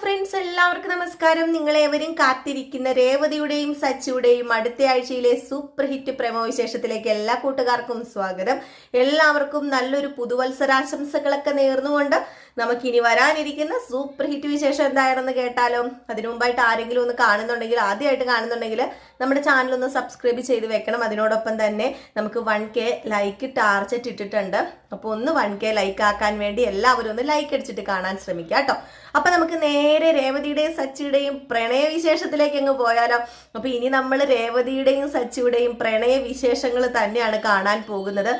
Friends, എല്ലാവർക്കും നമസ്കാരം. നിങ്ങളേവരും കാത്തിരിക്കുന്ന രേവതിയുടെയും സച്ചിയുടെയും അടുത്ത ആഴ്ചയിലെ സൂപ്പർ ഹിറ്റ് പ്രമോ വിശേഷത്തിലേക്ക് എല്ലാ കൂട്ടുകാർക്കും സ്വാഗതം. എല്ലാവർക്കും നല്ലൊരു പുതുവത്സരാശംസകളൊക്കെ നേർന്നുകൊണ്ട് നമുക്കിനി വരാനിരിക്കുന്ന സൂപ്പർ ഹിറ്റ് വിശേഷം എന്താണെന്ന് കേട്ടാലോ. അതിനു മുമ്പായിട്ട് ആരെങ്കിലും ഒന്ന് കാണുന്നുണ്ടെങ്കിൽ, ആദ്യമായിട്ട് കാണുന്നുണ്ടെങ്കിൽ നമ്മുടെ ചാനൽ ഒന്ന് സബ്സ്ക്രൈബ് ചെയ്ത് വെക്കണം. അതിനോടൊപ്പം തന്നെ നമുക്ക് 1K ലൈക്ക് ടാർജറ്റ് ഇട്ടിട്ടുണ്ട്. അപ്പോൾ ഒന്ന് 1K ലൈക്ക് ആക്കാൻ വേണ്ടി എല്ലാവരും ഒന്ന് ലൈക്ക് അടിച്ചിട്ട് കാണാൻ ശ്രമിക്കുക കേട്ടോ. അപ്പൊ നമുക്ക് നേരെ രേവതിയുടെയും സച്ചിയുടെയും പ്രണയ വിശേഷത്തിലേക്ക് അങ്ങ് പോയാലോ. അപ്പൊ ഇനി നമ്മൾ രേവതിയുടെയും സച്ചിയുടെയും പ്രണയ വിശേഷങ്ങൾ തന്നെയാണ് കാണാൻ പോകുന്നത്.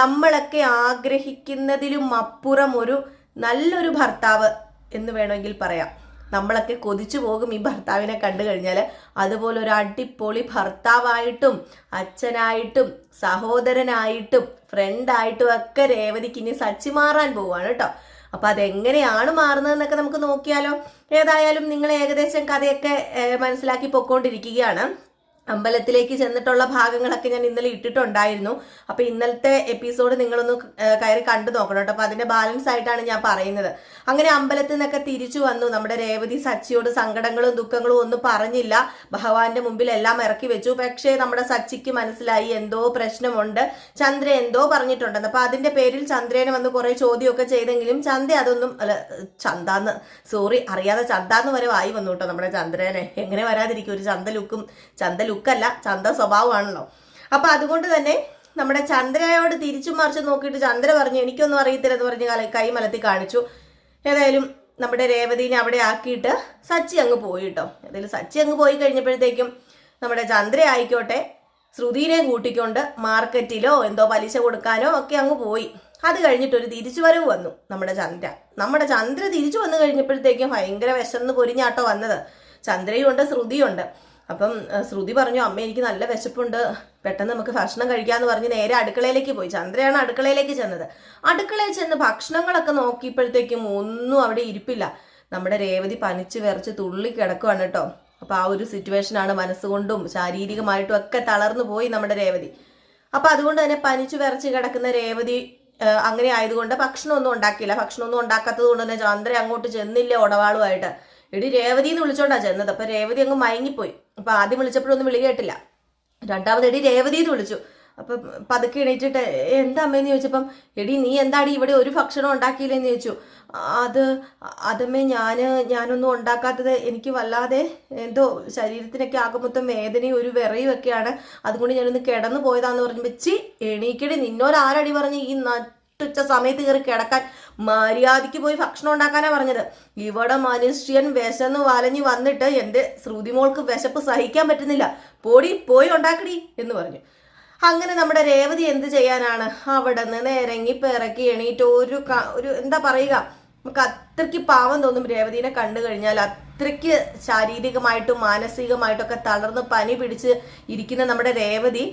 നമ്മളൊക്കെ ആഗ്രഹിക്കുന്നതിലും അപ്പുറം ഒരു നല്ലൊരു ഭർത്താവ് എന്ന് വേണമെങ്കിൽ പറയാം. നമ്മളൊക്കെ കൊതിച്ചു പോകും ഈ ഭർത്താവിനെ കണ്ടു കഴിഞ്ഞാൽ. അതുപോലെ ഒരു അടിപൊളി ഭർത്താവായിട്ടും അച്ഛനായിട്ടും സഹോദരനായിട്ടും ഫ്രണ്ടായിട്ടും ഒക്കെ രേവതിക്ക് ഇനി സച്ചി മാറാൻ പോവാണ് കേട്ടോ. അപ്പൊ അതെങ്ങനെയാണ് മാറുന്നതെന്നൊക്കെ നമുക്ക് നോക്കിയാലോ. ഏതായാലും നിങ്ങൾ ഏകദേശം കഥയൊക്കെ മനസ്സിലാക്കി പൊക്കോണ്ടിരിക്കുകയാണ്. അമ്പലത്തിലേക്ക് ചെന്നിട്ടുള്ള ഭാഗങ്ങളൊക്കെ ഞാൻ ഇന്നലെ ഇട്ടിട്ടുണ്ടായിരുന്നു. അപ്പൊ ഇന്നലത്തെ എപ്പിസോഡ് നിങ്ങളൊന്ന് കയറി കണ്ടു നോക്കണം കേട്ടോ. അപ്പൊ അതിന്റെ ബാലൻസ് ആയിട്ടാണ് ഞാൻ പറയുന്നത്. അങ്ങനെ അമ്പലത്തിൽ നിന്നൊക്കെ തിരിച്ചു വന്നു. നമ്മുടെ രേവതി സച്ചിയോട് സങ്കടങ്ങളും ദുഃഖങ്ങളും ഒന്നും പറഞ്ഞില്ല. ഭഗവാന്റെ മുമ്പിൽ എല്ലാം ഇറക്കി വെച്ചു. പക്ഷേ നമ്മുടെ സച്ചിക്ക് മനസ്സിലായി എന്തോ പ്രശ്നമുണ്ട്, ചന്ദ്ര എന്തോ പറഞ്ഞിട്ടുണ്ടെന്ന്. അപ്പൊ അതിന്റെ പേരിൽ ചന്ദ്രനെ വന്ന് കുറെ ചോദ്യമൊക്കെ ചെയ്തെങ്കിലും ചന്ത അതൊന്നും അറിയാതെ ചന്താന്ന് വരെ വായി വന്നു കേട്ടോ. നമ്മുടെ ചന്ദ്രനെ എങ്ങനെ വരാതിരിക്കും, ഒരു ചന്ത ലുക്കല്ല, ചന്ത സ്വഭാവമാണല്ലോ. അപ്പൊ അതുകൊണ്ട് തന്നെ നമ്മുടെ ചന്ദ്രയോട് തിരിച്ചു മറിച്ച് നോക്കിയിട്ട് ചന്ദ്ര പറഞ്ഞു എനിക്കൊന്നും അറിയത്തില്ലെന്ന് പറഞ്ഞ് കൈ മലത്തി കാണിച്ചു. ഏതായാലും നമ്മുടെ രേവതിനെ അവിടെ ആക്കിയിട്ട് സച്ചി അങ്ങ് പോയി കേട്ടോ. ഏതായാലും സച്ചി അങ്ങ് പോയി കഴിഞ്ഞപ്പോഴത്തേക്കും നമ്മുടെ ചന്ദ്ര ആയിക്കോട്ടെ ശ്രുതിനെ കൂട്ടിക്കൊണ്ട് മാർക്കറ്റിലോ എന്തോ പലിശ കൊടുക്കാനോ ഒക്കെ അങ്ങ് പോയി. അത് കഴിഞ്ഞിട്ട് ഒരു തിരിച്ചുവരവ് വന്നു നമ്മുടെ ചന്ദ്ര തിരിച്ചു വന്നു കഴിഞ്ഞപ്പോഴത്തേക്കും ഭയങ്കര വിശന്ന് പൊരിഞ്ഞാട്ടോ വന്നത്. ചന്ദ്രയും ഉണ്ട് ശ്രുതിയും ഉണ്ട്. അപ്പം ശ്രുതി പറഞ്ഞു അമ്മ എനിക്ക് നല്ല വിശപ്പുണ്ട്, പെട്ടെന്ന് നമുക്ക് ഭക്ഷണം കഴിക്കാന്ന് പറഞ്ഞ് നേരെ അടുക്കളയിലേക്ക് പോയി. ചന്ദ്രയാണ് അടുക്കളയിലേക്ക് ചെന്നത്. അടുക്കളയിൽ ചെന്ന് ഭക്ഷണങ്ങളൊക്കെ നോക്കിയപ്പോഴത്തേക്കും ഒന്നും അവിടെ ഇരിപ്പില്ല. നമ്മുടെ രേവതി പനിച്ച് വിറച്ച് തുള്ളി കിടക്കുവാണ് കേട്ടോ. അപ്പൊ ആ ഒരു സിറ്റുവേഷനാണ്. മനസ്സുകൊണ്ടും ശാരീരികമായിട്ടും ഒക്കെ തളർന്നു പോയി നമ്മുടെ രേവതി. അപ്പൊ അതുകൊണ്ട് തന്നെ പനിച്ചു വിറച്ച് കിടക്കുന്ന രേവതി അങ്ങനെ ആയതുകൊണ്ട് ഭക്ഷണമൊന്നും ഉണ്ടാക്കിയില്ല. ഭക്ഷണമൊന്നും ഉണ്ടാക്കാത്തത് കൊണ്ട് തന്നെ ചന്ദ്ര അങ്ങോട്ട് ചെന്നില്ല ഉടവാളുമായിട്ട്. എടി രേവതി എന്ന് വിളിച്ചോണ്ടാ ചെന്നത്. അപ്പൊ രേവതി അങ്ങ് മയങ്ങിപ്പോയി. അപ്പൊ ആദ്യം വിളിച്ചപ്പോഴൊന്നും വിളി കേട്ടില്ല. രണ്ടാമത് എടി രേവതി എന്ന് വിളിച്ചു. അപ്പൊ പതുക്കെ എണീറ്റിട്ട് എന്താ അമ്മയെന്ന് ചോദിച്ചപ്പം എടി നീ എന്താടി ഇവിടെ ഒരു ഭക്ഷണം ഉണ്ടാക്കിയില്ലെന്ന് ചോദിച്ചു. അതമ്മേ ഞാനൊന്നും ഉണ്ടാക്കാത്തത് എനിക്ക് വല്ലാതെ എന്തോ ശരീരത്തിനൊക്കെ ആകുമൊത്തം വേദനയും ഒരു വിറയും ഒക്കെയാണ്, അതുകൊണ്ട് ഞാനൊന്ന് കിടന്നു പോയതാന്ന് പറഞ്ഞു. വെച്ചി എണീക്കടി, നിന്നോരാരടി പറഞ്ഞ് ഈ ഉച്ച സമയത്ത് കയറി കിടക്കാൻ, മര്യാദയ്ക്ക് പോയി ഭക്ഷണം ഉണ്ടാക്കാനാ പറഞ്ഞത്. ഇവിടെ മനുഷ്യൻ വിശന്ന് വലഞ്ഞു വന്നിട്ട് എൻ്റെ ശ്രുതിമോൾക്ക് വിശപ്പ് സഹിക്കാൻ പറ്റുന്നില്ല, പോയി ഉണ്ടാക്കടി എന്ന് പറഞ്ഞു. അങ്ങനെ നമ്മുടെ രേവതി എന്ത് ചെയ്യാനാണ്, അവിടെ നിന്ന് ഇറങ്ങി പിറക്കി എണീറ്റ് ഒരു എന്താ പറയുക, നമുക്ക് അത്രയ്ക്ക് പാവം തോന്നും രേവതിനെ കണ്ടു കഴിഞ്ഞാൽ. അത്രയ്ക്ക് ശാരീരികമായിട്ടും മാനസികമായിട്ടൊക്കെ തളർന്ന് പനി പിടിച്ച് ഇരിക്കുന്ന നമ്മുടെ രേവതി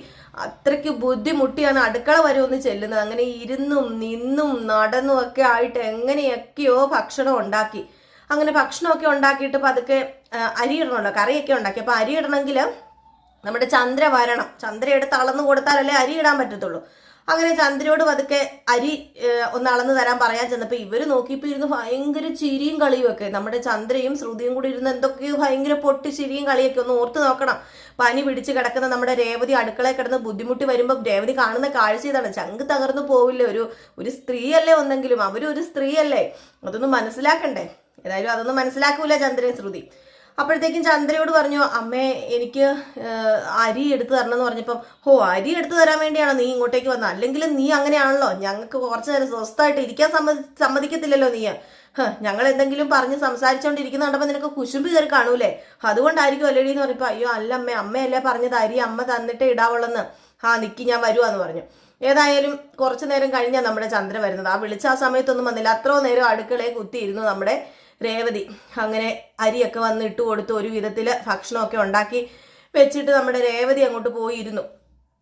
അത്രയ്ക്ക് ബുദ്ധിമുട്ടിയാണ് അടുക്കള വരെ ഒന്ന് ചെല്ലുന്നത്. അങ്ങനെ ഇരുന്നും നിന്നും നടന്നും ഒക്കെ ആയിട്ട് എങ്ങനെയൊക്കെയോ ഭക്ഷണം ഉണ്ടാക്കി. അങ്ങനെ ഭക്ഷണമൊക്കെ ഉണ്ടാക്കിയിട്ട് പതുക്കെ അരി ഇടണമല്ലോ, കറിയൊക്കെ ഉണ്ടാക്കി. അപ്പൊ അരി ഇടണമെങ്കിൽ നമ്മുടെ ചന്ദ്ര വരണം. ചന്ദ്ര എടുത്ത് അളന്ന് കൊടുത്താലല്ലേ അരി ഇടാൻ പറ്റത്തുള്ളൂ. അങ്ങനെ ചന്ദ്രയോട് പതുക്കെ അരി ഒന്ന് അളന്ന് തരാൻ പറയാൻ ചെന്നപ്പോൾ ഇവര് നോക്കിയപ്പോൾ ഇരുന്ന് ഭയങ്കര ചിരിയും കളിയും ഒക്കെ. നമ്മുടെ ചന്ദ്രയും ശ്രുതിയും കൂടി ഇരുന്ന് എന്തൊക്കെയോ ഭയങ്കര പൊട്ടി ചിരിയും കളിയൊക്കെ. ഒന്ന് ഓർത്ത് നോക്കണം. പനി പിടിച്ച് കിടക്കുന്ന നമ്മുടെ രേവതി അടുക്കളയിൽ കിടന്ന് ബുദ്ധിമുട്ടി വരുമ്പോൾ രേവതി കാണുന്ന കാഴ്ച ഇതാണ്. ചങ്ക് തകർന്നു പോവില്ലേ? ഒരു സ്ത്രീയല്ലേ, ഒന്നെങ്കിലും അവരും ഒരു സ്ത്രീയല്ലേ, അതൊന്നും മനസ്സിലാക്കണ്ടേ. ഏതായാലും അതൊന്നും മനസ്സിലാക്കൂല ചന്ദ്രയും ശ്രുതി. അപ്പോഴത്തേക്കും ചന്ദ്രയോട് പറഞ്ഞു അമ്മേ എനിക്ക് അരി എടുത്തു തരണം എന്ന് പറഞ്ഞപ്പം അരി എടുത്തു തരാൻ വേണ്ടിയാണോ നീ ഇങ്ങോട്ടേക്ക് വന്നത്? അല്ലെങ്കിലും നീ അങ്ങനെയാണല്ലോ, ഞങ്ങൾക്ക് കുറച്ചു നേരം സ്വസ്ഥമായിട്ട് ഇരിക്കാൻ സമ്മതിക്കത്തില്ലല്ലോ നീ. ഞങ്ങൾ എന്തെങ്കിലും പറഞ്ഞ് സംസാരിച്ചുകൊണ്ടിരിക്കുന്ന കണ്ടപ്പോൾ നിനക്ക് കുശുമ്പ് കയറി കാണൂലേ, അതുകൊണ്ടായിരിക്കും അല്ലേടി എന്ന് പറഞ്ഞപ്പോൾ അയ്യോ അല്ല അമ്മയല്ലേ പറഞ്ഞത് അരി അമ്മ തന്നിട്ടേ ഇടാവുള്ളെന്ന്. നിക്കി ഞാൻ വരുവാന്ന് പറഞ്ഞു. ഏതായാലും കുറച്ചു നേരം കഴിഞ്ഞാൽ നമ്മുടെ ചന്ദ്ര വരുന്നത്. വിളിച്ച ആ സമയത്തൊന്നും വന്നില്ല. അത്രയോ നേരം അടുക്കളയെ കുത്തിയിരുന്നു നമ്മുടെ രേവതി. അങ്ങനെ അരിയൊക്കെ വന്ന് ഇട്ട് കൊടുത്ത് ഒരു വിധത്തിൽ ഭക്ഷണമൊക്കെ ഉണ്ടാക്കി വെച്ചിട്ട് നമ്മുടെ രേവതി അങ്ങോട്ട് പോയിരുന്നു.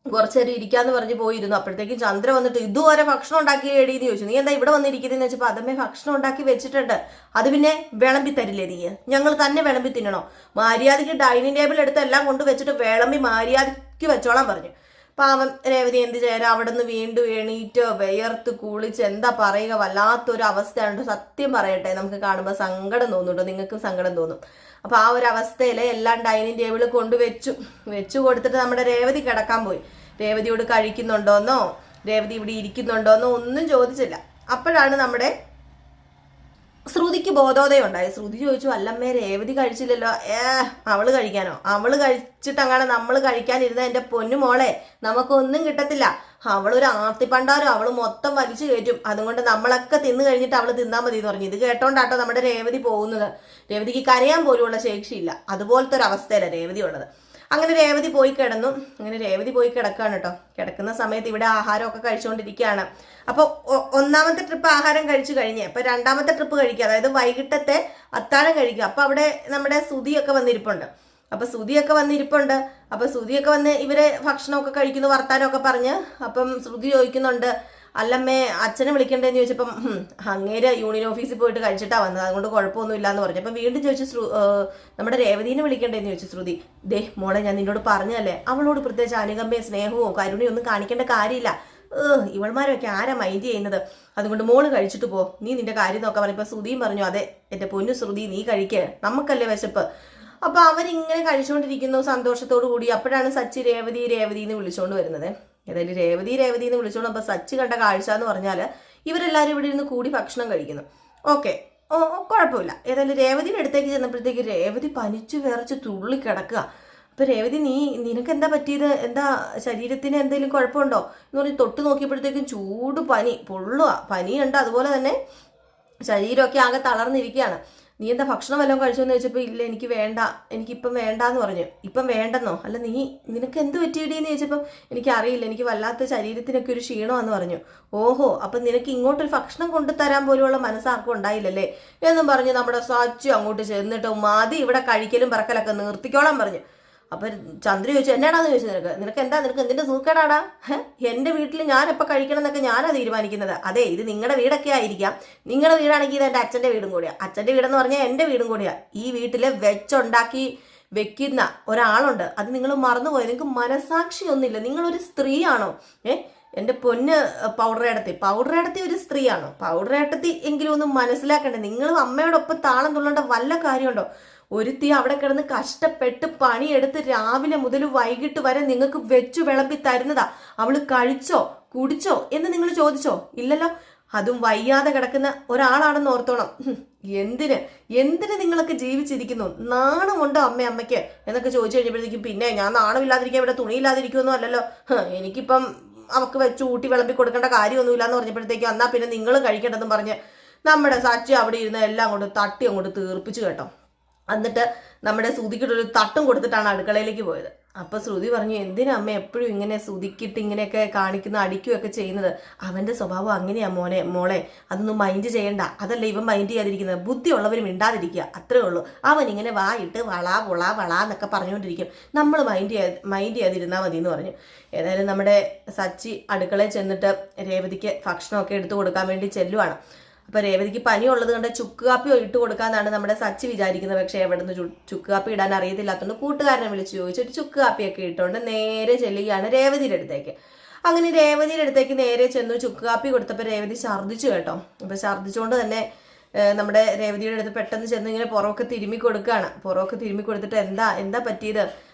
കുറച്ചേരം ഇരിക്കാന്ന് പറഞ്ഞ് പോയിരുന്നു. അപ്പോഴത്തേക്കും ചന്ദ്ര വന്നിട്ട് ഇതുവരെ ഭക്ഷണം ഉണ്ടാക്കി എടീന്ന് ചോദിച്ചു. നീ എന്താ ഇവിടെ വന്നിരിക്കുന്നതെന്ന് വെച്ചപ്പോൾ അതമ്മേ ഭക്ഷണം ഉണ്ടാക്കി വെച്ചിട്ടുണ്ട്, അത് പിന്നെ വിളമ്പി തരില്ലേ നീ? ഞങ്ങൾ തന്നെ വിളമ്പി തിന്നണോ? മര്യാദയ്ക്ക് ഡൈനിങ് ടേബിൾ എടുത്ത് എല്ലാം കൊണ്ട് വെച്ചിട്ട് വിളമ്പി മര്യാദയ്ക്ക് വെച്ചോളാൻ പറഞ്ഞു. പാവം രേവതി എന്ത് ചെയ്യാൻ അവിടെ നിന്ന് വീണ്ടും എണീറ്റ് വിയർത്ത് കുളിച്ച് എന്താ പറയുക, വല്ലാത്തൊരു അവസ്ഥയാണ്. സത്യം പറയട്ടെ, നമുക്ക് കാണുമ്പോൾ സങ്കടം തോന്നുന്നുണ്ടോ? നിങ്ങൾക്കും സങ്കടം തോന്നും. അപ്പൊ ആ ഒരു അവസ്ഥയിൽ എല്ലാം ഡൈനിങ് ടേബിളിൽ വെച്ചു കൊടുത്തിട്ട് നമ്മുടെ രേവതി കിടക്കാൻ പോയി. രേവതിയോട് കഴിക്കുന്നുണ്ടോന്നോ രേവതി ഇവിടെ ഇരിക്കുന്നുണ്ടോന്നോ ഒന്നും ചോദിച്ചില്ല. അപ്പോഴാണ് നമ്മുടെ ശ്രുതിക്ക് ബോധോദയം ഉണ്ടായി. ശ്രുതി ചോദിച്ചു, അല്ലമ്മേ രേവതി കഴിച്ചില്ലല്ലോ. അവള് കഴിക്കാനോ? അവള് കഴിച്ചിട്ടങ്ങനെ നമ്മൾ കഴിക്കാനിരുന്ന എൻ്റെ പൊന്നു മോളെ നമുക്കൊന്നും കിട്ടത്തില്ല. അവളൊരു ആർത്തിപ്പണ്ടാരോ, അവള് മൊത്തം വലിച്ചു കയറ്റും. അതുകൊണ്ട് നമ്മളൊക്കെ തിന്നു കഴിഞ്ഞിട്ട് അവള് തിന്നാൻ മതി എന്ന് പറഞ്ഞു. ഇത് കേട്ടോണ്ടാട്ടോ നമ്മുടെ രേവതി പോകുന്നത്. രേവതിക്ക് കരയാൻ പോലുമുള്ള ശേഷിയില്ല. അതുപോലത്തെ ഒരു അവസ്ഥയിലാണ് രേവതി ഉള്ളത്. അങ്ങനെ രേവതി പോയി കിടന്നു. അങ്ങനെ രേവതി പോയി കിടക്കാണ് കേട്ടോ. കിടക്കുന്ന സമയത്ത് ഇവിടെ ആഹാരമൊക്കെ കഴിച്ചുകൊണ്ടിരിക്കുകയാണ്. അപ്പോൾ ഒന്നാമത്തെ ട്രിപ്പ് ആഹാരം കഴിച്ചു കഴിഞ്ഞ് അപ്പൊ രണ്ടാമത്തെ ട്രിപ്പ് കഴിക്കുക, അതായത് വൈകിട്ടത്തെ അത്താഴം കഴിക്കുക. അപ്പൊ അവിടെ നമ്മുടെ സുതിയൊക്കെ വന്നിരിപ്പുണ്ട്. അപ്പൊ സുതിയൊക്കെ വന്ന് ഇവരെ ഭക്ഷണമൊക്കെ കഴിക്കുന്നു, വർത്താനമൊക്കെ പറഞ്ഞ്. അപ്പം ശ്രുതി ചോദിക്കുന്നുണ്ട്, അല്ലമ്മേ അച്ഛനെ വിളിക്കണ്ടേന്ന് ചോദിച്ചപ്പം അങ്ങേര് യൂണിയൻ ഓഫീസിൽ പോയിട്ട് കഴിച്ചിട്ടാ വന്നത്, അതുകൊണ്ട് കുഴപ്പമൊന്നും ഇല്ലാന്ന് പറഞ്ഞു. അപ്പം വീണ്ടും ചോദിച്ചു, നമ്മുടെ രേവതീനെ വിളിക്കണ്ടേന്ന് ചോദിച്ചു ശ്രുതി. ദേ മോളെ, ഞാൻ നിന്നോട് പറഞ്ഞതല്ലേ, അവളോട് പ്രത്യേകിച്ച് അനുകമ്പയും സ്നേഹവും കരുണയും ഒന്നും കാണിക്കേണ്ട കാര്യമില്ല. ഇവൾമാരൊക്കെ ആരാ മൈൻഡ് ചെയ്യുന്നത്? അതുകൊണ്ട് മോള് കഴിച്ചിട്ട് പോ, നീ നിന്റെ കാര്യം നോക്കാൻ പറഞ്ഞപ്പോ ശ്രുതിയും പറഞ്ഞു, അതെ എന്റെ പൊന്നു ശ്രുതി, നീ കഴിക്കേ, നമുക്കല്ലേ വിശപ്പ്. അപ്പൊ അവരിങ്ങനെ കഴിച്ചുകൊണ്ടിരിക്കുന്നു സന്തോഷത്തോടു കൂടി. അപ്പോഴാണ് സച്ചി രേവതി എന്ന് വിളിച്ചോണ്ട് വരുന്നത്. ഏതായാലും രേവതി എന്ന് വിളിച്ചോണ്ട് അപ്പൊ സച്ചി കണ്ട കാഴ്ച എന്ന് പറഞ്ഞാല് ഇവരെല്ലാരും ഇവിടെ ഇരുന്ന് കൂടി ഭക്ഷണം കഴിക്കുന്നു. ഓക്കെ, കുഴപ്പമില്ല. ഏതായാലും രേവതിയുടെ അടുത്തേക്ക് ചെന്നപ്പോഴത്തേക്ക് രേവതി പനിച്ചു വിറച്ച് തുള്ളി കിടക്കുക. അപ്പൊ രേവതി, നിനക്ക് എന്താ പറ്റിയത്? എന്താ ശരീരത്തിന് എന്തെങ്കിലും കുഴപ്പമുണ്ടോ എന്ന് പറഞ്ഞ് തൊട്ട് നോക്കിയപ്പോഴത്തേക്കും ചൂട് പൊള്ളുക, പനിയുണ്ട്. അതുപോലെ തന്നെ ശരീരമൊക്കെ ആകെ തളർന്നിരിക്കുകയാണ്. നീ എന്താ ഭക്ഷണം വല്ലതും കഴിച്ചോന്ന് ചോദിച്ചപ്പോൾ ഇല്ല, എനിക്കിപ്പം വേണ്ടാന്ന് പറഞ്ഞു. ഇപ്പം വേണ്ടെന്നോ? അല്ല നിനക്ക് എന്ത് പറ്റിയിടീന്ന് ചോദിച്ചപ്പം എനിക്കറിയില്ല, എനിക്ക് വല്ലാത്ത ശരീരത്തിനൊക്കെ ഒരു ക്ഷീണമാന്ന് പറഞ്ഞു. ഓഹോ, അപ്പം നിനക്ക് ഇങ്ങോട്ടൊരു ഭക്ഷണം കൊണ്ടുതരാൻ പോലുള്ള മനസ്സാർക്കും ഉണ്ടായില്ലല്ലേ എന്നും പറഞ്ഞ് നമ്മുടെ സച്ചു അങ്ങോട്ട് ചെന്നിട്ട് മതി, ഇവിടെ കഴിക്കലും പറക്കലൊക്കെ നിർത്തിക്കോളാൻ പറഞ്ഞു. അപ്പൊ ചന്ദ്ര ചോദിച്ചു, എന്നാടാന്ന് ചോദിച്ചു, നിനക്ക് എന്തിന്റെ സൂക്കേടാടാ? എന്റെ വീട്ടിൽ ഞാൻ എപ്പോൾ കഴിക്കണം എന്നൊക്കെ ഞാനാ തീരുമാനിക്കുന്നത്. അതെ, ഇത് നിങ്ങളുടെ വീടൊക്കെ ആയിരിക്കാം. നിങ്ങളുടെ വീടാണെങ്കിൽ ഇത് എൻ്റെ അച്ഛൻ്റെ വീടും കൂടിയാ. അച്ഛൻ്റെ വീടെന്ന് പറഞ്ഞാൽ എൻ്റെ വീടും കൂടിയാ. ഈ വീട്ടില് വെച്ചുണ്ടാക്കി വെക്കുന്ന ഒരാളുണ്ട്, അത് നിങ്ങൾ മറന്നുപോയി. നിങ്ങൾക്ക് മനസാക്ഷി ഒന്നുമില്ല. നിങ്ങളൊരു സ്ത്രീയാണോ? എൻ്റെ പൊന്ന് പൗഡറേടത്തി ഒരു സ്ത്രീയാണോ? പൗഡറേടത്തി എങ്കിലും ഒന്ന് മനസ്സിലാക്കണ്ടേ? നിങ്ങളും അമ്മയോടൊപ്പം താളം തുള്ളേണ്ട വല്ല കാര്യമുണ്ടോ? ഒരുത്തി അവിടെ കിടന്ന് കഷ്ടപ്പെട്ട് പണിയെടുത്ത് രാവിലെ മുതൽ വൈകിട്ട് വരെ നിങ്ങൾക്ക് വെച്ചു വിളമ്പി തരുന്നതാ. അവള് കഴിച്ചോ കുടിച്ചോ എന്ന് നിങ്ങൾ ചോദിച്ചോ? ഇല്ലല്ലോ. അതും വയ്യാതെ കിടക്കുന്ന ഒരാളാണെന്ന് ഓർത്തോണം. എന്തിന് നിങ്ങളൊക്കെ ജീവിച്ചിരിക്കുന്നു? നാണമുണ്ടോ അമ്മയ്ക്ക് എന്നൊക്കെ ചോദിച്ചു കഴിഞ്ഞപ്പോഴത്തേക്കും, പിന്നെ ഞാൻ നാണമില്ലാതിരിക്കാൻ ഇവിടെ തുണിയില്ലാതിരിക്കുമെന്നോ അല്ലല്ലോ, എനിക്കിപ്പം അവക്ക് വെച്ച് ഊട്ടി വിളമ്പി കൊടുക്കേണ്ട കാര്യമൊന്നുമില്ല എന്ന് പറഞ്ഞപ്പോഴത്തേക്കും, എന്നാ പിന്നെ നിങ്ങൾ കഴിക്കേണ്ടതെന്ന് പറഞ്ഞ് നമ്മുടെ സച്ചി അവിടെ ഇരുന്ന് എല്ലാം കൊണ്ട് തട്ടി അങ്ങോട്ട് തീർപ്പിച്ചു കേട്ടോ. എന്നിട്ട് നമ്മുടെ ശ്രുതിക്കിട്ടൊരു തട്ടും കൊടുത്തിട്ടാണ് അടുക്കളയിലേക്ക് പോയത്. അപ്പൊ ശ്രുതി പറഞ്ഞു, എന്തിനാ അമ്മ എപ്പോഴും ഇങ്ങനെ ശ്രുതിക്കിട്ട് ഇങ്ങനെയൊക്കെ കാണിക്കുന്ന, അടിക്കുകയൊക്കെ ചെയ്യുന്നത്? അവന്റെ സ്വഭാവം അങ്ങനെയാ മോളെ, അതൊന്നും മൈൻഡ് ചെയ്യണ്ട. അതല്ല ഇവൻ മൈൻഡ് ചെയ്യാതിരിക്കുന്നത്. ബുദ്ധിയുള്ളവരും മിണ്ടാതിരിക്കുക, അത്രേ ഉള്ളൂ. അവൻ ഇങ്ങനെ വായിട്ട് വള എന്നൊക്കെ പറഞ്ഞുകൊണ്ടിരിക്കും. നമ്മൾ മൈൻഡ് ചെയ്യാതിരുന്നാൽ മതി എന്ന് പറഞ്ഞു. ഏതായാലും നമ്മുടെ സച്ചി അടുക്കളയിൽ ചെന്നിട്ട് രേവതിക്ക് ഭക്ഷണമൊക്കെ എടുത്തു കൊടുക്കാൻ വേണ്ടി ചെല്ലുവാണ്. അപ്പൊ രേവതിക്ക് പനി ഉള്ളത് കൊണ്ട് ചുക്ക് കാപ്പി ഇട്ട് കൊടുക്കാന്നാണ് നമ്മുടെ സച്ചി വിചാരിക്കുന്നത്. പക്ഷെ എവിടെ നിന്ന് ചുക്ക് കാപ്പി ഇടാൻ അറിയത്തില്ലാത്തതുകൊണ്ട് കൂട്ടുകാരനെ വിളിച്ച് ചോദിച്ചിട്ട് ചുക്ക് കാപ്പിയൊക്കെ ഇട്ടുകൊണ്ട് നേരെ ചെല്ലുകയാണ് രേവതിയുടെ അടുത്തേക്ക്. അങ്ങനെ രേവതിയുടെ അടുത്തേക്ക് നേരെ ചെന്നു ചുക്ക് കാപ്പി കൊടുത്തപ്പോൾ രേവതി ഛർദ്ദിച്ചു കേട്ടോ. അപ്പൊ ഛർദ്ദിച്ചുകൊണ്ട് തന്നെ നമ്മുടെ രേവതിയുടെ അടുത്ത് പെട്ടെന്ന് ചെന്ന് ഇങ്ങനെ പുറമൊക്കെ തിരുമ്മി കൊടുക്കുകയാണ്. പുറമൊക്കെ തിരുമ്മി കൊടുത്തിട്ട് എന്താ പറ്റിയത്?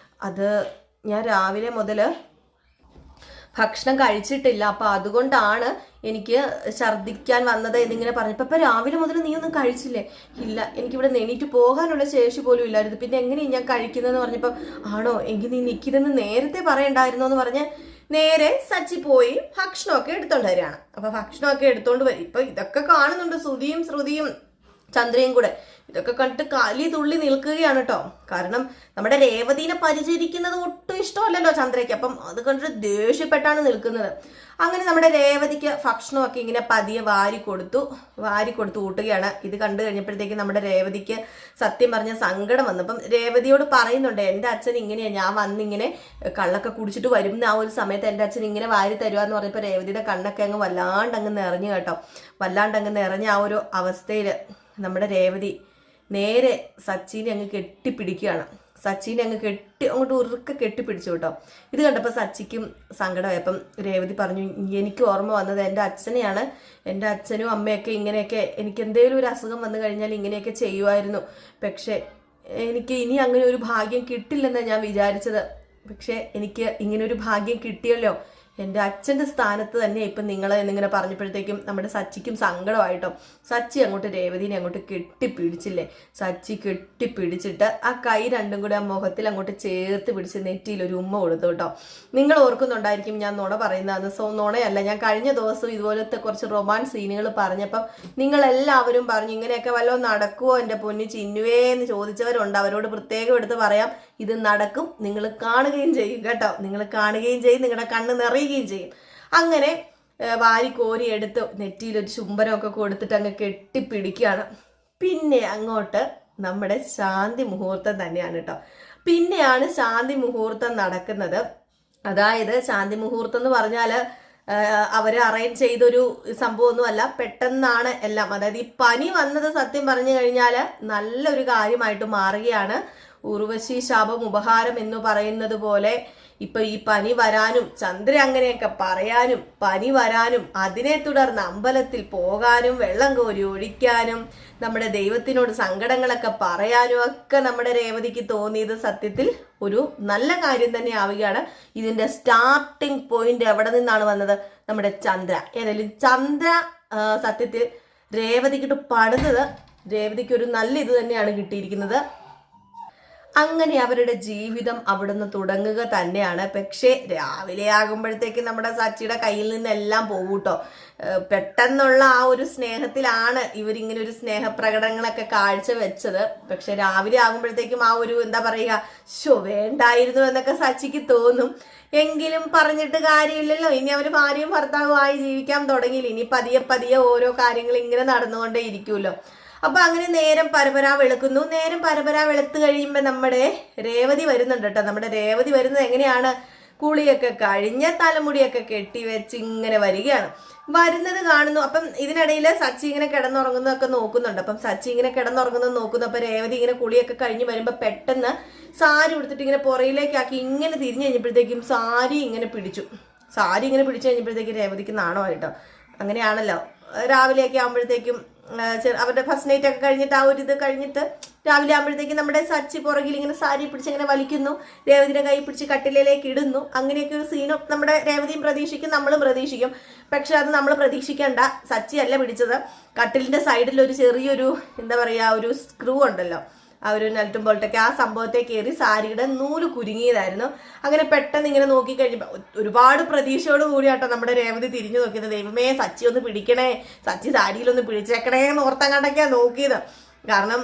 അത് ഞാൻ രാവിലെ മുതൽ ഭക്ഷണം കഴിച്ചിട്ടില്ല, അപ്പൊ അതുകൊണ്ടാണ് എനിക്ക് ഛർദ്ദിക്കാൻ വന്നത് എന്നിങ്ങനെ പറഞ്ഞപ്പോ, ഇപ്പൊ രാവിലെ മുതൽ നീ ഒന്നും കഴിച്ചില്ലേ? ഇല്ല, എനിക്കിവിടെ എണീറ്റ് പോകാനുള്ള ശേഷി പോലും ഇല്ലായിരുന്നു, പിന്നെ എങ്ങനെയാണ് ഞാൻ കഴിക്കുന്നതെന്ന് പറഞ്ഞപ്പോ, ആണോ എങ്കിൽ നീ നിൽക്കിതെന്ന് നേരത്തെ പറയണ്ടായിരുന്നു എന്ന് പറഞ്ഞ് നേരെ സച്ചി പോയി ഭക്ഷണമൊക്കെ എടുത്തോണ്ട് വരികയാണ്. അപ്പൊ ഭക്ഷണമൊക്കെ എടുത്തോണ്ട് വരും. ഇപ്പൊ ഇതൊക്കെ കാണുന്നുണ്ട് ശ്രുതിയും ചന്ദ്രയും കൂടെ. ഇതൊക്കെ കണ്ടിട്ട് കലി തുള്ളി നിൽക്കുകയാണ് കേട്ടോ. കാരണം നമ്മുടെ രേവതിനെ പരിചരിക്കുന്നത് ഒട്ടും ഇഷ്ടമല്ലല്ലോ ചന്ദ്രയ്ക്ക്. അപ്പം അത് കണ്ടിട്ട് ദേഷ്യപ്പെട്ടാണ് നിൽക്കുന്നത്. അങ്ങനെ നമ്മുടെ രേവതിക്ക് ഭക്ഷണമൊക്കെ ഇങ്ങനെ പതിയെ വാരി കൊടുത്തു ഊട്ടുകയാണ്. ഇത് കണ്ടു കഴിഞ്ഞപ്പോഴത്തേക്ക് നമ്മുടെ രേവതിക്ക് സത്യം പറഞ്ഞ സങ്കടം വന്നപ്പം രേവതിയോട് പറയുന്നുണ്ട്, എൻ്റെ അച്ഛൻ ഇങ്ങനെയാ, ഞാൻ വന്നിങ്ങനെ കള്ളൊക്കെ കുടിച്ചിട്ട് വരുന്ന ആ ഒരു സമയത്ത് എൻ്റെ അച്ഛൻ ഇങ്ങനെ വാരി തരുവാന്ന് പറഞ്ഞപ്പോൾ രേവതിയുടെ കണ്ണൊക്കെ അങ്ങ് വല്ലാണ്ടങ്ങ് നിറഞ്ഞു കേട്ടോ. വല്ലാണ്ടങ്ങ് നിറഞ്ഞ ആ ഒരു അവസ്ഥയിൽ നമ്മുടെ രേവതി നേരെ സച്ചിനെ അങ്ങ് കെട്ടിപ്പിടിക്കുകയാണ്. സച്ചിനെ അങ്ങോട്ട് ഉറുക്കെ കെട്ടിപ്പിടിച്ചു കേട്ടോ. ഇത് കണ്ടപ്പോൾ സച്ചിക്കും സങ്കടമായപ്പം രേവതി പറഞ്ഞു, എനിക്ക് ഓർമ്മ വന്നത് എൻ്റെ അച്ഛനെയാണ്. എൻ്റെ അച്ഛനും അമ്മയൊക്കെ ഇങ്ങനെയൊക്കെ, എനിക്ക് എന്തെങ്കിലും ഒരു അസുഖം വന്നു കഴിഞ്ഞാൽ ഇങ്ങനെയൊക്കെ ചെയ്യുമായിരുന്നു. പക്ഷേ എനിക്ക് ഇനി അങ്ങനെ ഒരു ഭാഗ്യം കിട്ടില്ലെന്നാണ് ഞാൻ വിചാരിച്ചത്. പക്ഷേ എനിക്ക് ഇങ്ങനെ ഒരു ഭാഗ്യം കിട്ടിയല്ലോ. എൻ്റെ അച്ഛൻ്റെ സ്ഥാനത്ത് തന്നെ ഇപ്പം നിങ്ങൾ എന്നിങ്ങനെ പറഞ്ഞപ്പോഴത്തേക്കും നമ്മുടെ സച്ചിക്കും സങ്കടമായിട്ടോ. സച്ചി അങ്ങോട്ട് രേവതിനെ അങ്ങോട്ട് കെട്ടിപ്പിടിച്ചില്ലേ. സച്ചി കെട്ടിപ്പിടിച്ചിട്ട് ആ കൈ രണ്ടും കൂടെ ആ മുഖത്തിൽ അങ്ങോട്ട് ചേർത്ത് പിടിച്ച് നെറ്റിയിൽ ഒരു ഉമ്മ കൊടുത്തു കേട്ടോ. നിങ്ങൾ ഓർക്കുന്നുണ്ടായിരിക്കും ഞാൻ നുണ പറയുന്നതെന്ന്. നുണയല്ല, ഞാൻ കഴിഞ്ഞ ദിവസം ഇതുപോലത്തെ കുറച്ച് റൊമാൻസ് സീനുകൾ പറഞ്ഞപ്പം നിങ്ങളെല്ലാവരും പറഞ്ഞു ഇങ്ങനെയൊക്കെ വല്ലതും നടക്കുമോ എൻ്റെ പൊന്നു ചിന്നുവേ എന്ന് ചോദിച്ചവരുണ്ട്. അവരോട് പ്രത്യേകം എടുത്ത് പറയാം, ഇത് നടക്കും. നിങ്ങൾ കാണുകയും ചെയ്യും കേട്ടോ. നിങ്ങൾ കാണുകയും ചെയ്യും, നിങ്ങളുടെ കണ്ണ് നിറയുകയും ചെയ്യും. അങ്ങനെ വാരി കോരി എടുത്ത് നെറ്റിയിൽ ഒരു ചുംബനമൊക്കെ കൊടുത്തിട്ട് അങ്ങ് കെട്ടിപ്പിടിക്കുകയാണ്. പിന്നെ അങ്ങോട്ട് നമ്മുടെ ശാന്തി മുഹൂർത്തം തന്നെയാണ് കേട്ടോ. പിന്നെയാണ് ശാന്തി മുഹൂർത്തം നടക്കുന്നത്. അതായത് ശാന്തി മുഹൂർത്തം എന്ന് പറഞ്ഞാൽ അവർ അറേഞ്ച് ചെയ്തൊരു സംഭവമൊന്നുമല്ല, പെട്ടെന്നാണ് എല്ലാം. അതായത് ഈ പനി വന്നത് സത്യം പറഞ്ഞു കഴിഞ്ഞാൽ നല്ലൊരു കാര്യമായിട്ട് മാറുകയാണ്. ഉർവശി ശാപം ഉപഹാരം എന്ന് പറയുന്നത് പോലെ ഇപ്പൊ ഈ പനി വരാനും ചന്ദ്ര അങ്ങനെയൊക്കെ പറയാനും പനി വരാനും അതിനെ തുടർന്ന് അമ്പലത്തിൽ പോകാനും വെള്ളം കോരി ഒഴിക്കാനും നമ്മുടെ ദൈവത്തിനോട് സങ്കടങ്ങളൊക്കെ പറയാനും ഒക്കെ നമ്മുടെ രേവതിക്ക് തോന്നിയത് സത്യത്തിൽ ഒരു നല്ല കാര്യം തന്നെ ആവുകയാണ്. ഇതിന്റെ സ്റ്റാർട്ടിങ് പോയിന്റ് എവിടെ നിന്നാണ് വന്നത്? നമ്മുടെ ചന്ദ്ര. ഏതായാലും ചന്ദ്ര സത്യത്തിൽ രേവതിക്കിട്ട് പണിതത് രേവതിക്ക് ഒരു നല്ല ഇത് തന്നെയാണ് കിട്ടിയിരിക്കുന്നത്. അങ്ങനെ അവരുടെ ജീവിതം അവിടുന്ന് തുടങ്ങുക തന്നെയാണ്. പക്ഷേ രാവിലെ ആകുമ്പോഴത്തേക്ക് നമ്മുടെ സച്ചിയുടെ കയ്യിൽ നിന്നെല്ലാം പോകും കേട്ടോ. പെട്ടെന്നുള്ള ആ ഒരു സ്നേഹത്തിലാണ് ഇവരിങ്ങനെ ഒരു സ്നേഹപ്രകടനങ്ങളൊക്കെ കാഴ്ചവെച്ചത്. പക്ഷെ രാവിലെ ആകുമ്പോഴത്തേക്കും ആ ഒരു എന്താ പറയുക, വേണ്ടായിരുന്നു എന്നൊക്കെ സച്ചിക്ക് തോന്നും. എങ്കിലും പറഞ്ഞിട്ട് കാര്യമില്ലല്ലോ. ഇനി അവർ ഭാര്യയും ഭർത്താവുമായി ജീവിക്കാൻ തുടങ്ങിയില്ല. ഇനി പതിയെ പതിയെ ഓരോ കാര്യങ്ങൾ ഇങ്ങനെ നടന്നുകൊണ്ടേ ഇരിക്കുമല്ലോ. അപ്പൊ അങ്ങനെ നേരം പരപരാ വെളുക്കുന്നു. നേരം പരപരാ വെളുത്ത് കഴിയുമ്പോ നമ്മുടെ രേവതി വരുന്നുണ്ട് കേട്ടോ. നമ്മുടെ രേവതി വരുന്നത് എങ്ങനെയാണ്? കുളിയൊക്കെ കഴിഞ്ഞ് തലമുടിയൊക്കെ കെട്ടിവെച്ച് ഇങ്ങനെ വരികയാണ്. വരുന്നത് കാണുന്നു. അപ്പം ഇതിനിടയിൽ സച്ചി ഇങ്ങനെ കിടന്നുറങ്ങുന്നതൊക്കെ നോക്കുന്നുണ്ട്. അപ്പം സച്ചി ഇങ്ങനെ കിടന്നുറങ്ങുന്നത് നോക്കുന്നു. അപ്പൊ രേവതി ഇങ്ങനെ കുളിയൊക്കെ കഴിഞ്ഞ് വരുമ്പോ പെട്ടെന്ന് സാരി ഉടുത്തിട്ട് ഇങ്ങനെ പുറയിലേക്കാക്കി ഇങ്ങനെ തിരിഞ്ഞു കഴിഞ്ഞപ്പോഴത്തേക്കും സാരി ഇങ്ങനെ പിടിച്ചു കഴിഞ്ഞപ്പോഴത്തേക്കും രേവതിക്ക് നാണമായിട്ടോ. അങ്ങനെയാണല്ലോ രാവിലെയൊക്കെ ആകുമ്പോഴത്തേക്കും അവരുടെ ഫസ്റ്റ് നൈറ്റ് ഒക്കെ കഴിഞ്ഞിട്ട് ആ ഒരു ഇത് കഴിഞ്ഞിട്ട് രാവിലെ ആകുമ്പോഴത്തേക്കും നമ്മുടെ സച്ചി പുറകിൽ ഇങ്ങനെ സാരി പിടിച്ച് ഇങ്ങനെ വലിക്കുന്നു, രേവതിയുടെ കൈ പിടിച്ച് കട്ടിലേക്ക് ഇടുന്നു. അങ്ങനെയൊക്കെ ഒരു സീനും നമ്മുടെ രേവതിയും പ്രതീക്ഷിക്കും, നമ്മളും പ്രതീക്ഷിക്കും. പക്ഷെ അത് നമ്മൾ പ്രതീക്ഷിക്കേണ്ട. സച്ചി അല്ല പിടിച്ചത്. കട്ടിലിന്റെ സൈഡിൽ ഒരു ചെറിയൊരു എന്താ പറയുക, ഒരു സ്ക്രൂ ഉണ്ടല്ലോ, ആ ഒരു നട്ടും ബോൾട്ടൊക്കെ ആ സംഭവത്തെ കയറി സാരിയുടെ നൂല് കുരുങ്ങിയതായിരുന്നു. അങ്ങനെ പെട്ടെന്ന് ഇങ്ങനെ നോക്കി കഴിയുമ്പോൾ ഒരുപാട് പ്രതീക്ഷയോട് കൂടിയാട്ടോ നമ്മുടെ രേവതി തിരിഞ്ഞു നോക്കിയത്. ദൈവമേ സച്ചി ഒന്ന് പിടിക്കണേ, സച്ചി സാരിയിലൊന്ന് പിടിച്ചേക്കണേ എന്ന് ഓർത്തങ്ങാണ്ടൊക്കെയാണ് നോക്കിയത്. കാരണം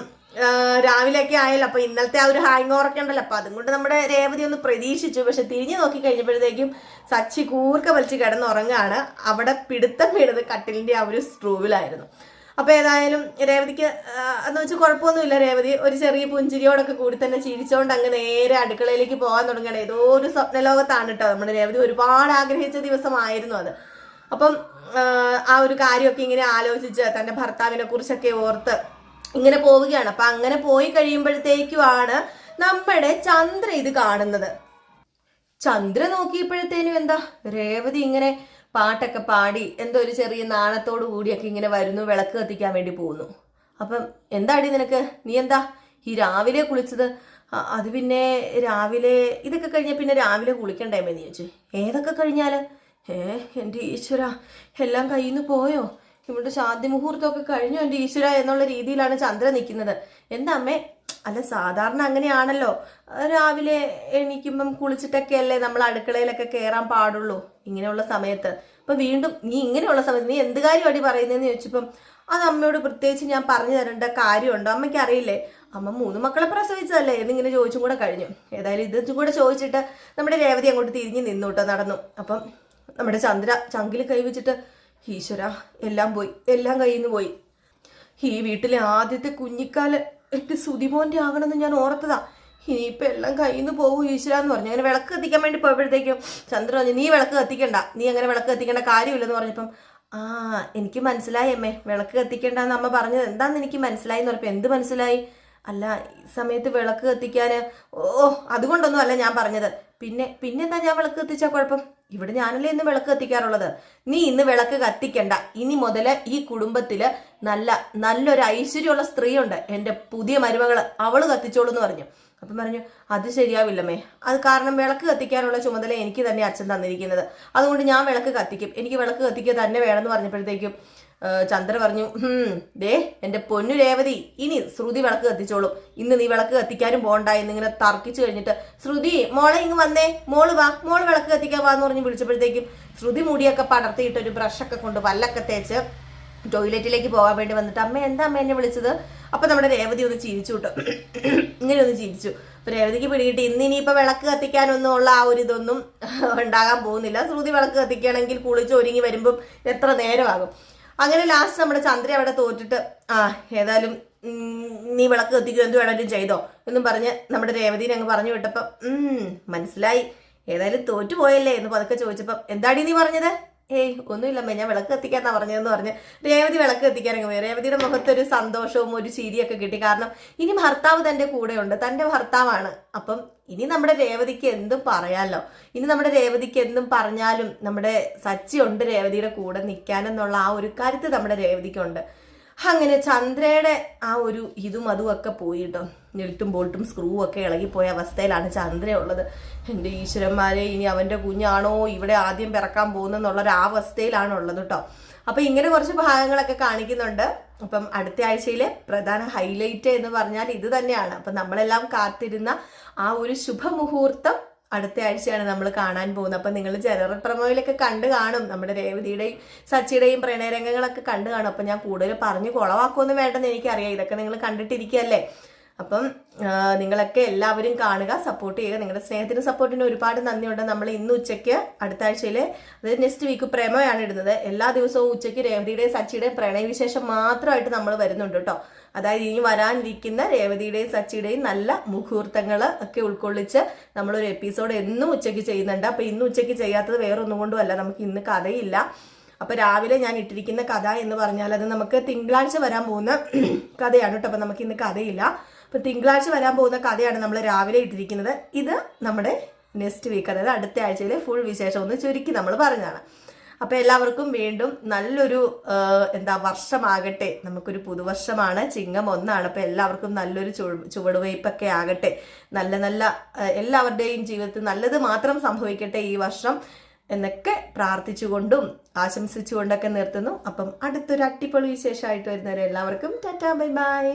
രാവിലെയൊക്കെ ആയല്ലോ. അപ്പൊ ഇന്നലത്തെ ആ ഒരു ഹാങ് ഓവറൊക്കെ ഉണ്ടല്ലോ. അപ്പൊ അതുകൊണ്ട് നമ്മുടെ രേവതി ഒന്ന് പ്രതീക്ഷിച്ചു. പക്ഷെ തിരിഞ്ഞു നോക്കി കഴിഞ്ഞപ്പോഴത്തേക്കും സച്ചി കൂർക്ക വലിച്ച് കിടന്നുറങ്ങാണ്. അവിടെ പിടുത്തം വീണത് കട്ടിലിന്റെ ആ ഒരു സ്ക്രൂവിലായിരുന്നു. അപ്പൊ ഏതായാലും രേവതിക്ക് എന്ന് വെച്ചാൽ കുഴപ്പമൊന്നുമില്ല. രേവതി ഒരു ചെറിയ പുഞ്ചിരിയോടൊക്കെ കൂടി തന്നെ ചിരിച്ചോണ്ട് അങ്ങ് നേരെ അടുക്കളയിലേക്ക് പോകാൻ തുടങ്ങണം. ഏതോ ഒരു സ്വപ്നലോകത്താണ് കേട്ടോ നമ്മുടെ രേവതി. ഒരുപാട് ആഗ്രഹിച്ച ദിവസമായിരുന്നു അത്. അപ്പം ആ ഒരു കാര്യമൊക്കെ ഇങ്ങനെ ആലോചിച്ച് തന്റെ ഭർത്താവിനെ കുറിച്ചൊക്കെ ഓർത്ത് ഇങ്ങനെ പോവുകയാണ്. അപ്പൊ അങ്ങനെ പോയി കഴിയുമ്പോഴത്തേക്കുമാണ് നമ്മുടെ ചന്ദ്ര ഇത് കാണുന്നത്. ചന്ദ്ര നോക്കിയപ്പോഴത്തേനും എന്താ രേവതി ഇങ്ങനെ പാട്ടൊക്കെ പാടി എന്തോ ഒരു ചെറിയ നാണത്തോടു കൂടിയൊക്കെ ഇങ്ങനെ വരുന്നു, വിളക്ക് കത്തിക്കാൻ വേണ്ടി പോകുന്നു. അപ്പം എന്താടി നിനക്ക്, നീ എന്താ ഈ രാവിലെ കുളിച്ചത്? അത് പിന്നെ രാവിലെ ഇതൊക്കെ കഴിഞ്ഞ പിന്നെ രാവിലെ കുളിക്കണ്ടേമേ നീ ചോദിച്ചു. ഏതൊക്കെ കഴിഞ്ഞാല്? എൻ്റെ ഈശ്വര, എല്ലാം കയ്യിൽ നിന്ന് പോയോ? ഇവിടെ ശാന്തി മുഹൂർത്തമൊക്കെ കഴിഞ്ഞു എൻ്റെ ഈശ്വര എന്നുള്ള രീതിയിലാണ് ചന്ദ്ര നിൽക്കുന്നത്. എന്താ അമ്മേ? അല്ല സാധാരണ അങ്ങനെയാണല്ലോ, രാവിലെ എണീക്കുമ്പം കുളിച്ചിട്ടൊക്കെ അല്ലേ നമ്മൾ അടുക്കളയിലൊക്കെ കയറാൻ പാടുള്ളൂ ഇങ്ങനെയുള്ള സമയത്ത്. അപ്പൊ വീണ്ടും നീ ഇങ്ങനെയുള്ള സമയത്ത് നീ എന്ത് കാര്യം അടി പറയുന്നതെന്ന് ചോദിച്ചപ്പം അത് അമ്മയോട് പ്രത്യേകിച്ച് ഞാൻ പറഞ്ഞു തരേണ്ട കാര്യമുണ്ടോ? അമ്മയ്ക്ക് അറിയില്ലേ, അമ്മ 3 മക്കളെ പ്രസവിച്ചതല്ലേ എന്നിങ്ങനെ ചോദിച്ചും കൂടെ കഴിഞ്ഞു. ഏതായാലും ഇതും കൂടെ ചോദിച്ചിട്ട് നമ്മുടെ രേവതി അങ്ങോട്ട് തിരിഞ്ഞ് നിന്നു കേട്ടോ, നടന്നു. അപ്പം നമ്മുടെ ചന്ദ്ര ചങ്കിൽ കൈവച്ചിട്ട് ഈശ്വര എല്ലാം പോയി, എല്ലാം കയ്യിൽ നിന്ന് പോയി. ഈ വീട്ടിലെ ആദ്യത്തെ കുഞ്ഞിക്കാല് എന്റെ സുതിമോന്റെ ആകണമെന്ന് ഞാൻ ഓർത്തതാ. ഇനിയിപ്പോൾ എല്ലാം കയ്യിൽ നിന്ന് പോകും ഈശ്വര എന്ന് പറഞ്ഞു. അങ്ങനെ വിളക്ക് കത്തിക്കാൻ വേണ്ടി പോയപ്പോഴത്തേക്കും ചന്ദ്ര പറഞ്ഞു, നീ വിളക്ക് കത്തിക്കണ്ട, നീ അങ്ങനെ വിളക്ക് കത്തിക്കേണ്ട കാര്യമില്ലെന്ന് പറഞ്ഞപ്പം എനിക്ക് മനസ്സിലായി അമ്മേ, വിളക്ക് കത്തിക്കണ്ടെന്ന് അമ്മ പറഞ്ഞത് എന്താണെന്ന് എനിക്ക് മനസ്സിലായി എന്ന് പറഞ്ഞപ്പോൾ എന്ത് മനസ്സിലായി? അല്ല ഈ സമയത്ത് വിളക്ക് കത്തിക്കാൻ അതുകൊണ്ടൊന്നും അല്ല ഞാൻ പറഞ്ഞത്. പിന്നെന്താ ഞാൻ വിളക്ക് കത്തിച്ചാൽ കുഴപ്പം? ഇവിടെ ഞാനല്ലേ ഇന്ന് വിളക്ക് കത്തിക്കാറുള്ളത്. നീ ഇന്ന് വിളക്ക് കത്തിക്കണ്ട. ഇനി മുതല് ഈ കുടുംബത്തില് നല്ലൊരു ഐശ്വര്യമുള്ള സ്ത്രീയുണ്ട്, എൻ്റെ പുതിയ മരുമകള്, അവള് കത്തിച്ചോളൂ എന്ന് പറഞ്ഞു. അപ്പം പറഞ്ഞു അത് ശരിയാവില്ലമ്മേ, അത് കാരണം വിളക്ക് കത്തിക്കാനുള്ള ചുമതല എനിക്ക് തന്നെ അച്ഛൻ തന്നിരിക്കുന്നത്, അതുകൊണ്ട് ഞാൻ വിളക്ക് കത്തിക്കും, എനിക്ക് വിളക്ക് കത്തിക്കുക തന്നെ വേണമെന്ന് പറഞ്ഞപ്പോഴത്തേക്കും ചന്ദ്ര പറഞ്ഞു ദേ എൻ്റെ പൊന്നു രേവതി, ഇനി ശ്രുതി വിളക്ക് കത്തിച്ചോളും, ഇന്ന് നീ വിളക്ക് കത്തിക്കാനും പോകണ്ട എന്നിങ്ങനെ തർക്കിച്ചു കഴിഞ്ഞിട്ട് ശ്രുതി മോളെ ഇങ്ങ് വന്നേ, മോള് വാ, മോള് വിളക്ക് കത്തിക്കാൻ വാന്ന് പറഞ്ഞ് വിളിച്ചപ്പോഴത്തേക്കും ശ്രുതി മുടിയൊക്കെ പടർത്തിയിട്ട് ഒരു ബ്രഷൊക്കെ കൊണ്ട് പല്ലൊക്കെ തേച്ച് ടോയ്ലറ്റിലേക്ക് പോകാൻ വേണ്ടി വന്നിട്ട് അമ്മ എന്താ അമ്മ എന്നെ വിളിച്ചത്? അപ്പൊ നമ്മുടെ രേവതി ഒന്ന് ചിരിച്ചു കേട്ടോ, ഇങ്ങനെ ഒന്ന് ചിരിച്ചു. അപ്പൊ രേവതിക്ക് പിടികിട്ടി ഇന്നിനിയിപ്പൊ വിളക്ക് കത്തിക്കാനൊന്നും ഉള്ള ആ ഒരു ഇതൊന്നും ഉണ്ടാകാൻ പോകുന്നില്ല. ശ്രുതി വിളക്ക് കത്തിക്കുകയാണെങ്കിൽ കുളിച്ച് ഒരുങ്ങി വരുമ്പം എത്ര നേരമാകും. അങ്ങനെ ലാസ്റ്റ് നമ്മുടെ ചന്ദ്ര അവിടെ തോറ്റിട്ട് ഏതായാലും നീ വിളക്ക് കത്തിക്കുക, എന്ത് വേണമെങ്കിലും ചെയ്തോ എന്നും പറഞ്ഞ് നമ്മുടെ രേവതിനെ അങ്ങ് പറഞ്ഞു വിട്ടപ്പം മനസ്സിലായി ഏതായാലും തോറ്റുപോയല്ലേ എന്ന് പതുക്കെ ചോദിച്ചപ്പം എന്താടി നീ പറഞ്ഞത്? ഒന്നുമില്ലമ്മേ, ഞാൻ വിളക്ക് കത്തിക്കാന്നാ പറഞ്ഞതെന്ന് പറഞ്ഞ് രേവതി വിളക്ക് കത്തിക്കാനങ്ങ് പോയി. രേവതിയുടെ മുഖത്തൊരു സന്തോഷവും ഒരു ചിരിയൊക്കെ കിട്ടി. കാരണം ഇനി ഭർത്താവ് തന്റെ കൂടെയുണ്ട്, തന്റെ ഭർത്താവാണ്. അപ്പം ഇനി നമ്മുടെ രേവതിക്ക് എന്തും പറയാലോ, ഇനി നമ്മുടെ രേവതിക്ക് എന്തും പറഞ്ഞാലും നമ്മുടെ സച്ചി ഉണ്ട് രേവതിയുടെ കൂടെ നിൽക്കാനെന്നുള്ള ആ ഒരു കരുത്ത് നമ്മുടെ രേവതിക്കുണ്ട്. അങ്ങനെ ചന്ദ്രയുടെ ആ ഒരു ഇതും അതും ഒക്കെ പോയിട്ടോ, നെൽട്ടും ബോൾട്ടും സ്ക്രൂ ഒക്കെ ഇളകിപ്പോയ അവസ്ഥയിലാണ് ചന്ദ്ര ഉള്ളത്. എൻ്റെ ഈശ്വരന്മാരെ, ഇനി അവൻ്റെ കുഞ്ഞാണോ ഇവിടെ ആദ്യം പിറക്കാൻ പോകുന്നെന്നുള്ളൊരു ആ അവസ്ഥയിലാണ് ഉള്ളത് കേട്ടോ. അപ്പം ഇങ്ങനെ കുറച്ച് ഭാഗങ്ങളൊക്കെ കാണിക്കുന്നുണ്ട്. അപ്പം അടുത്ത ആഴ്ചയിലെ പ്രധാന ഹൈലൈറ്റ് എന്ന് പറഞ്ഞാൽ ഇത് തന്നെയാണ്. അപ്പം നമ്മളെല്ലാം കാത്തിരുന്ന ആ ഒരു ശുഭമുഹൂർത്തം അടുത്ത ആഴ്ചയാണ് നമ്മൾ കാണാൻ പോകുന്നത്. അപ്പം നിങ്ങൾ ജനറൽ പ്രമോയിലൊക്കെ കണ്ടു കാണും, നമ്മുടെ രേവതിയുടെയും സച്ചിയുടെയും പ്രണയരംഗങ്ങളൊക്കെ കണ്ടു കാണും. അപ്പം ഞാൻ കൂടുതൽ പറഞ്ഞു കുളവാക്കുമൊന്നും വേണ്ടെന്ന് എനിക്കറിയാം, ഇതൊക്കെ നിങ്ങൾ കണ്ടിട്ടിരിക്കുകയല്ലേ. അപ്പം നിങ്ങളൊക്കെ എല്ലാവരും കാണുക, സപ്പോർട്ട് ചെയ്യുക. നിങ്ങളുടെ സ്നേഹത്തിന് സപ്പോർട്ടിന് ഒരുപാട് നന്ദിയുണ്ട്. നമ്മൾ ഇന്ന് ഉച്ചയ്ക്ക് അടുത്ത ആഴ്ചയിൽ, അതായത് നെക്സ്റ്റ് വീക്ക് പ്രേമയാണ് ഇടുന്നത്. എല്ലാ ദിവസവും ഉച്ചയ്ക്ക് രേവതിയുടെയും സച്ചിയുടെയും പ്രണയവിശേഷം മാത്രമായിട്ട് നമ്മൾ വരുന്നുണ്ട് കേട്ടോ. അതായത് ഇനി വരാനിരിക്കുന്ന രേവതിയുടെയും സച്ചിയുടെയും നല്ല മുഹൂർത്തങ്ങൾ ഒക്കെ ഉൾക്കൊള്ളിച്ച് നമ്മളൊരു എപ്പിസോഡ് എന്നും ഉച്ചയ്ക്ക് ചെയ്യുന്നുണ്ട്. അപ്പം ഇന്ന് ഉച്ചയ്ക്ക് ചെയ്യാത്തത് വേറൊന്നും കൊണ്ടുമല്ല, നമുക്ക് ഇന്ന് കഥയില്ല. അപ്പം രാവിലെ ഞാൻ ഇട്ടിരിക്കുന്ന കഥ എന്ന് പറഞ്ഞാൽ അത് നമുക്ക് തിങ്കളാഴ്ച വരാൻ പോകുന്ന കഥയാണ് കേട്ടോ. അപ്പം നമുക്ക് ഇന്ന് കഥയില്ല. അപ്പം തിങ്കളാഴ്ച വരാൻ പോകുന്ന കഥയാണ് നമ്മൾ രാവിലെ ഇട്ടിരിക്കുന്നത്. ഇത് നമ്മുടെ നെക്സ്റ്റ് വീക്ക്, അതായത് അടുത്ത ആഴ്ചയിലെ ഫുൾ വിശേഷം ഒന്ന് ചുരുക്കി നമ്മൾ പറഞ്ഞതാണ്. അപ്പം എല്ലാവർക്കും വീണ്ടും നല്ലൊരു വർഷമാകട്ടെ. നമുക്കൊരു പുതുവർഷമാണ്, ചിങ്ങം 1 അപ്പം എല്ലാവർക്കും നല്ലൊരു ചുവടുവയ്പ്പൊക്കെ ആകട്ടെ. നല്ല എല്ലാവരുടെയും ജീവിതത്തിൽ നല്ലത് മാത്രം സംഭവിക്കട്ടെ ഈ വർഷം എന്നൊക്കെ പ്രാർത്ഥിച്ചുകൊണ്ടും ആശംസിച്ചുകൊണ്ടൊക്കെ നിർത്തുന്നു. അപ്പം അടുത്തൊരു അടിപൊളി വിശേഷമായിട്ട് വരുന്നവരെ എല്ലാവർക്കും ടാറ്റാ ബൈ ബൈ.